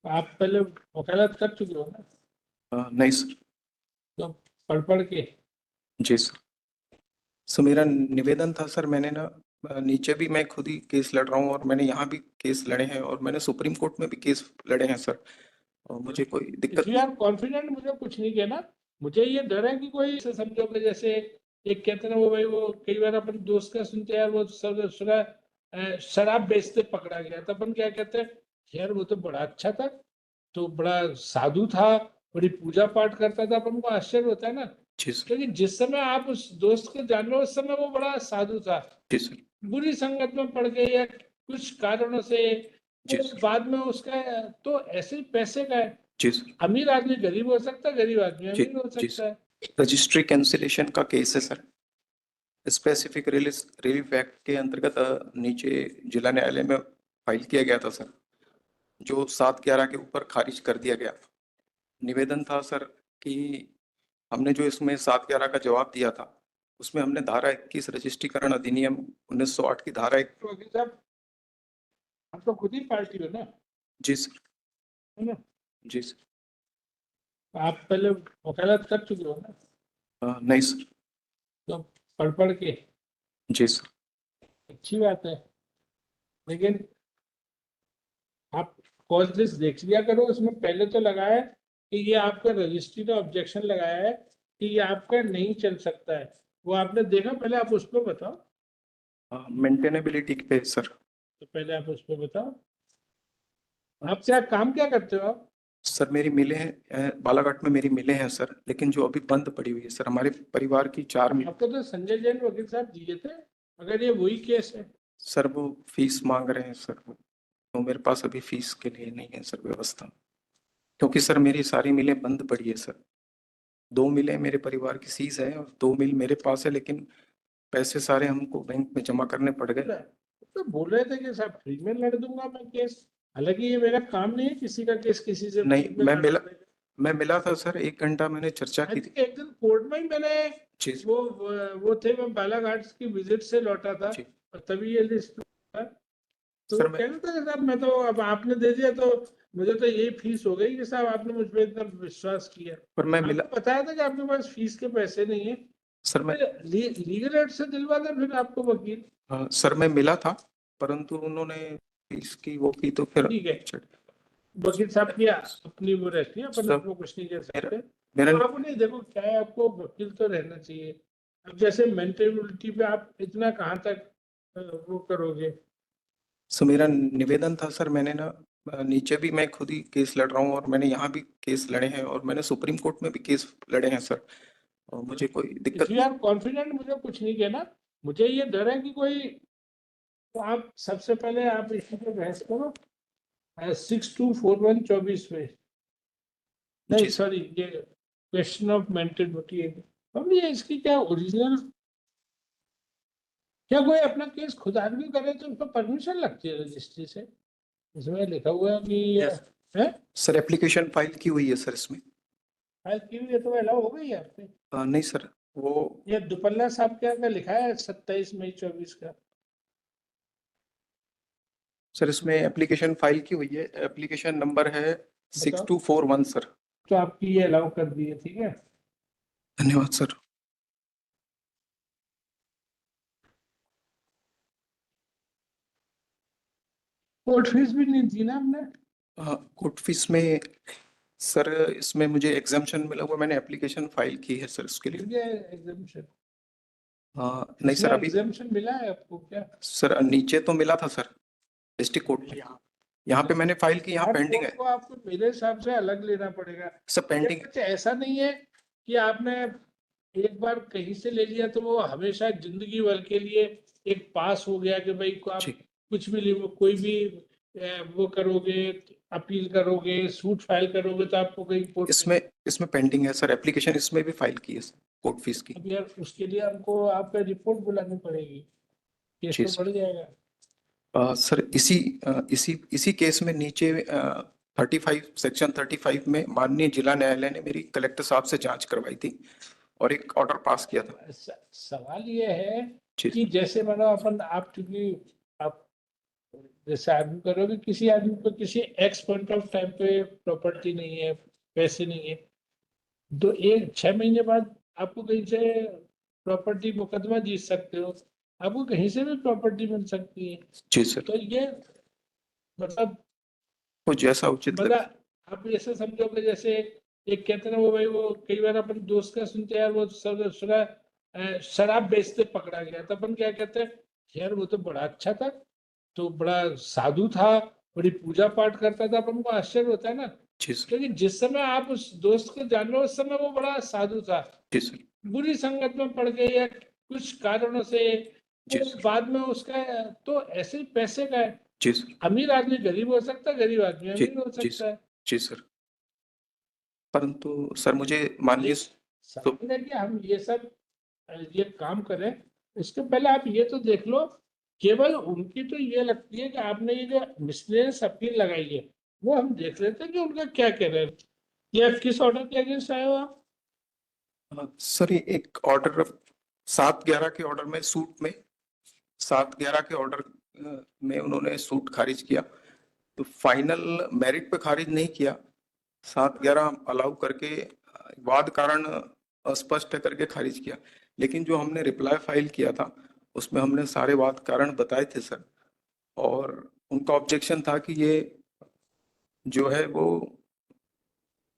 आप पहले वकालत कर चुके हो ना? नहीं सर। तो पढ़ के जी सर। सर मेरा निवेदन था सर, मैंने ना नीचे भी मैं खुद ही केस लड़ रहा हूँ और मैंने यहाँ भी केस लड़े हैं और मैंने सुप्रीम कोर्ट में भी केस लड़े हैं सर, और मुझे कोई दिक्कत इसलिए आप कॉन्फिडेंट मुझे कुछ नहीं कहना। मुझे ये डर है कि कोई से समझोगे जैसे एक कहते हैं ना, वो भाई वो कई बार अपन दोस्त का सुनते हैं यार, वो सब सुना शराब बेचते पकड़ा गया, तो अपन क्या कहते हैं, यार वो तो बड़ा अच्छा था, तो बड़ा साधु था, बड़ी पूजा पाठ करता था, अपन को आश्चर्य होता है ना। जी सर। क्योंकि जिस समय आप उस दोस्त को जान रहे हो उस समय वो बड़ा साधु था, जी सर। बुरी संगत में पड़ गए या कुछ कारणों से जी वो सर। बाद में उसका, तो ऐसे ही पैसे का है। जी सर। अमीर आदमी गरीब हो सकता है, गरीब आदमी जी अमीर हो जी सकता सर। है। रजिस्ट्री कैंसिलेशन का केस है सर, स्पेसिफिक रिलीफ एक्ट के अंतर्गत नीचे जिला न्यायालय में फाइल किया गया था सर, जो 7/11 के ऊपर खारिज कर दिया गया। निवेदन था सर कि हमने जो इसमें 7/11 का जवाब दिया था, उसमें हमने धारा 21 रजिस्ट्रीकरण अधिनियम 1908 की धारा एक। तो वकील साहब, आप तो खुद ही पार्टी हो ना? जी सर। है ना? जी सर। आप पहले वकालत कर चुके हो ना? नहीं सर। तो पढ़ के जी सर। अच्छी बात है, लेकिन आप कॉज लिस्ट देख लिया करो। उसमें पहले तो लगाया है कि ये आपका रजिस्ट्री का ऑब्जेक्शन लगाया है कि ये आपका नहीं चल सकता है, वो आपने देखा? पहले आप उस पर बताओ। मेंटेनेबिलिटी पे सर। तो पहले आप उस पर बताओ, आप क्या काम क्या करते हो आप? सर मेरी मिलें हैं, बालाघाट में मेरी मिलें हैं सर, लेकिन जो अभी बंद पड़ी हुई है सर, हमारे परिवार की 4 मिल। आपको तो संजय जैन वकील साहब दिए थे, अगर ये वही केस है। सर वो फीस मांग रहे हैं सर, वो तो मेरे पास अभी फीस के लिए नहीं है सर व्यवस्था, क्योंकि सर मेरी सारी मिलें बंद पड़ी है सर। 2 मिलें मेरे परिवार की सीज है और 2 मिल मेरे पास है, लेकिन पैसे सारे हमको बैंक में जमा करने पड़ गए। तो बोल रहे थे कि साहब फ्री में लड़ दूंगा मैं केस। हालांकि ये मेरा काम नहीं है किसी का केस किसी से नहीं, फ्री में लड़वाने का। मैं मिला था सर, 1 घंटा मैंने चर्चा आई की थी। थिंक एक दिन कोर्ट में ही मैंने जी वो वो थे, मैं बालाघाट की विजिट से लौटा था जी। और तभी ये लिस्ट। तो वो सर मैं कह रहे थे कि साहब मैं तो, अब आपने दे दिया तो मुझे तो यही फीस हो गई कि साहब आपने मुझ पर इतना विश्वास किया। पर मैं मिला। आपने बताया था कि आपके पास फीस के पैसे नहीं है, सर मैं लीगल एड से दिलवा दे फिर आपको वकील। सर मैं मिला था, परंतु उन्होंने इसकी वो की तो फिर ठीक है, चढ़। वकील साहब की अपनी वो रहती है, अपन सब उसमें कुछ नहीं कर मेरा सकते। मेरा तो आप नहीं, देखो क्या है, आपको वकील तो रहना चाहिए। अब जैसे मेंटेबिलिटी पे आप इतना कहाँ तक वो करोगे? सर मेरा निवेदन था सर, मैंने ना नीचे भी मैं खुद ही केस लड़ रहा हूँ और मैंने यहाँ भी केस लड़े हैं और मैंने सुप्रीम कोर्ट में भी केस लड़े हैं सर, और मुझे कोई दिक्कत इसलिए आप कॉन्फिडेंट मुझे कुछ नहीं कहना। मुझे ये डर है कि कोई, तो आप सबसे पहले आप इसी पे बहस करो 624124 में। नहीं जी सर। सॉरी, ये क्वेश्चन ऑफ मेंटेबिलिटी है। अब ये इसकी क्या ओरिजिनल, क्या कोई अपना केस खुद आर्ग्यू करे तो उसको परमिशन लगती है रजिस्ट्री से? इसमें लिखा हुआ है कि यस है सर, एप्लीकेशन फाइल की हुई है सर इसमें। फाइल की हुई है, तो अलाउ हो गई है आपने? नहीं सर, वो ये दुपल्ला साहब क्या का लिखा है 27 मई 24 का। सर इसमें एप्लीकेशन फाइल की हुई है, एप्लीकेशन नंबर है बताओ। 6241 सर। तो आपकी ये अलाउ कर दी है, ठीक है। धन्यवाद सर। कोर्ट फीस भी नहीं दी ना हमने? कोर्ट फीस में सर, इसमें मुझे एग्जाम्पशन मिला हुआ, मैंने एप्लीकेशन फाइल की है सर उसके मिल लिए। गया एग्जामिशन? नहीं इसमें सर अभी। एग्जामिशन मिला है आपको क्या? सर नीचे तो मिला था सर, डिस्ट्रिक्ट कोर्ट में, यहाँ पे मैंने फाइल की, यहाँ हर पेंडिंग कोर्ट है। को आपको मेरे हिसाब से अलग लेना पड़ेगा। सर ये पेंडिंग। कुछ ऐसा नहीं है कि आपने एक बार कहीं से ले लिया तो वो हमेशा जिंदगी भर के लिए एक पास हो गया कि भाई को आप जी। कुछ भी कोई भी वो करोगे, अपील करोगे, सूट फाइल करोगे तो आपको कहीं कोर्ट में। इसमें इसमें पेंडिंग है सर, एप्लीकेशन इसमें भी फाइल की है सर, कोर्ट फीस की। अब यार उसके लिए हमको आपका रिपोर्ट बुलानी पड़ेगी, केस जी तो बढ़ सर। जाएगा। सर इसी केस में नीचे 35 सेक्शन 35 में माननीय जिला न्यायालय ने मेरी कलेक्टर साहब से जांच करवाई थी और एक ऑर्डर पास किया था। सवाल ये है जी कि जैसे मानो अपन, आप चूंकि आप जैसे आदमी करोगे, किसी आदमी को किसी एक्स पॉइंट ऑफ टाइम पे प्रॉपर्टी नहीं है, पैसे नहीं है, तो 6 महीने बाद आपको कहीं से प्रॉपर्टी मुकदमा जीत सकते हो, आपको कहीं से भी प्रॉपर्टी मिल सकती है। जी सर, तो ये मतलब वो जैसा उचित लगे। आप ऐसे समझोगे जैसे एक कहते ना, वो भाई वो कई बार अपन दोस्त का सुनते हैं यार, वो सुना शराब बेचते पकड़ा गया, तो अपन क्या कहते हैं, यार वो तो बड़ा अच्छा था, तो बड़ा साधु था, बड़ी पूजा पाठ करता था, अपन को आश्चर्य होता है ना, जी सर, क्योंकि जिस समय आप उस दोस्त को जान रहे हो उस समय वो बड़ा साधु था, जी सर, बुरी संगत में पड़ गए या कुछ कारणों से जी वो सर, बाद में उसका, तो ऐसे ही पैसे का है, जी सर, अमीर आदमी गरीब हो सकता है, गरीब आदमी जी, अमीर हो जी सकता सर, है। जी सर। परंतु सर मुझे मान लीजिए तो सवाल है कि हम ये सब ये काम करें, इसके पहले आप ये तो देख लो, केवल उनकी तो ये लगती है कि आपने ये जो मिसलेनियस अपील लगाई है, वो हम देख लेते हैं कि उनका क्या कह रहे हैं, या किस ऑर्डर के अगेंस्ट आए हो आप। सर ये एक ऑर्डर 7/11 के ऑर्डर में सूट में 7/11 के ऑर्डर में उन्होंने सूट खारिज किया, तो फाइनल मेरिट पे खारिज नहीं किया, 7/11 अलाउ करके वाद कारण अस्पष्ट है करके खारिज किया। लेकिन जो हमने रिप्लाई फाइल किया था उसमें हमने सारे वाद कारण बताए थे सर, और उनका ऑब्जेक्शन था कि ये जो है वो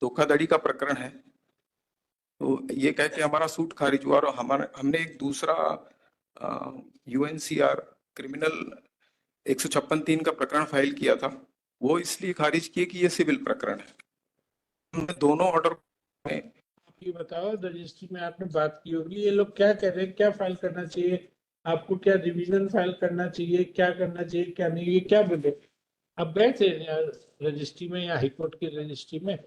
धोखाधड़ी का प्रकरण है, तो ये कह के हमारा सूट खारिज हुआ। और हमने एक दूसरा यूएनसीआर क्रिमिनल 156(3) का प्रकरण फाइल किया था, वो इसलिए खारिज किए कि ये सिविल प्रकरण है। हमने दोनों ऑर्डर में आप ये बताओ, रजिस्ट्री में आपने बात की होगी, ये लोग क्या कह रहे हैं, क्या फाइल करना चाहिए आपको, क्या रिवीजन फाइल करना चाहिए, क्या करना चाहिए क्या नहीं, ये क्या बोले। अब गए थे रजिस्ट्री में या हाईकोर्ट की रजिस्ट्री में,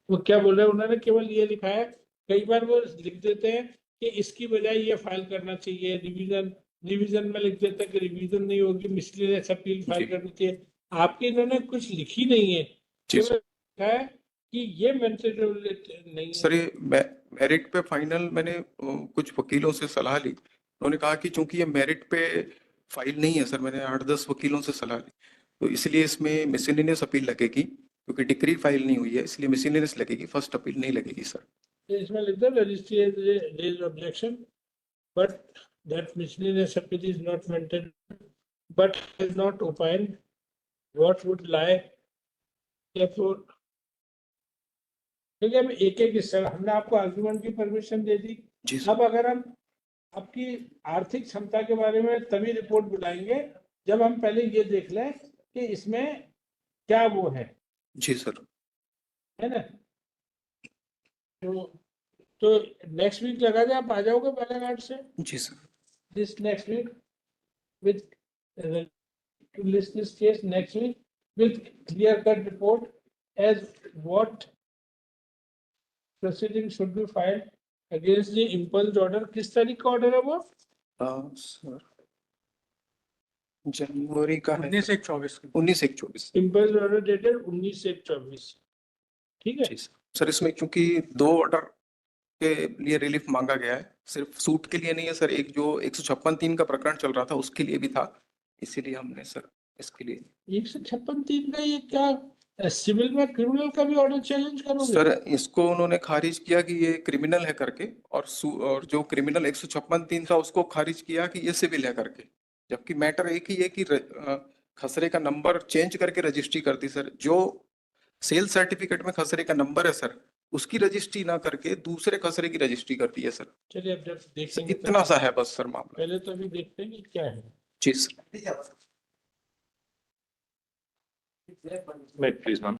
वो क्या बोले, उन्होंने केवल ये लिखा है, कई बार वो लिख देते हैं कि इसकी बजाय ये फाइल करना चाहिए रिवीजन, रिवीजन में लिख देते हैं कि रिवीजन नहीं होगी, मिसलेनियस अपील फाइल जी करनी चाहिए। आपके इन्होंने कुछ लिखी नहीं है, जी केवल लिखा है कि ये मेंटेनेबल नहीं सर, है। ये मेरिट पे फाइनल मैंने कुछ वकीलों से सलाह ली, उन्होंने कहा कि चूंकि ये मेरिट पे फाइल नहीं है सर, मैंने 8-10 वकीलों से सलाह ली, तो इसलिए इसमें मिसलेनियस अपील लगेगी, क्योंकि डिक्री फाइल नहीं हुई है इसलिए मिसलेनियस लगेगी, फर्स्ट अपील नहीं लगेगी सर। तो इसमें लिख दो, registry raise objection but that miscellaneous appeal is not maintain but has not opined what would lie therefore। ठीक है, एक एक हिस्सा हमने आपको आर्गुमेंट की परमिशन दे दी। जी सर, अब अगर हम आपकी आर्थिक क्षमता के बारे में तभी रिपोर्ट बुलाएंगे जब हम पहले ये देख लें कि इसमें क्या वो जी सर, है ना। तो तो नेक्स्ट वीक लगा दे, आप आ जाओगे बालाघाट से जी sir, this next week with to list this case next week with clear cut report as what proceeding should be filed against the impulse order। किस तारीख का ऑर्डर है वो? सर जनवरी का है, 19/1/24 19/1/24। impulse order dated 19/1/24। ठीक है, जी सर, इसमें क्योंकि 2 ऑर्डर के लिए रिलीफ मांगा गया है, सिर्फ सूट के लिए नहीं है सर, एक जो 156(3) का प्रकरण चल रहा था उसके लिए भी था, इसीलिए हमने सर इसके लिए 156(3) का ये क्या सिविल में क्रिमिनल का भी ऑर्डर चैलेंज करोगे? सर इसको उन्होंने खारिज किया कि ये क्रिमिनल है करके, और जो क्रिमिनल 156(3) था उसको खारिज किया कि ये सिविल है करके, जबकि मैटर एक ही है कि खसरे का नंबर चेंज करके रजिस्ट्री कर दी सर, जो सेल सर्टिफिकेट में खसरे का नंबर है सर उसकी रजिस्ट्री ना करके दूसरे खसरे की रजिस्ट्री कर दी है सर। चलिए अब जब देखेंगे तो इतना सा है बस सर मामला। पहले तो अभी देखते हैं कि क्या है। जी सर। Please, ma'am.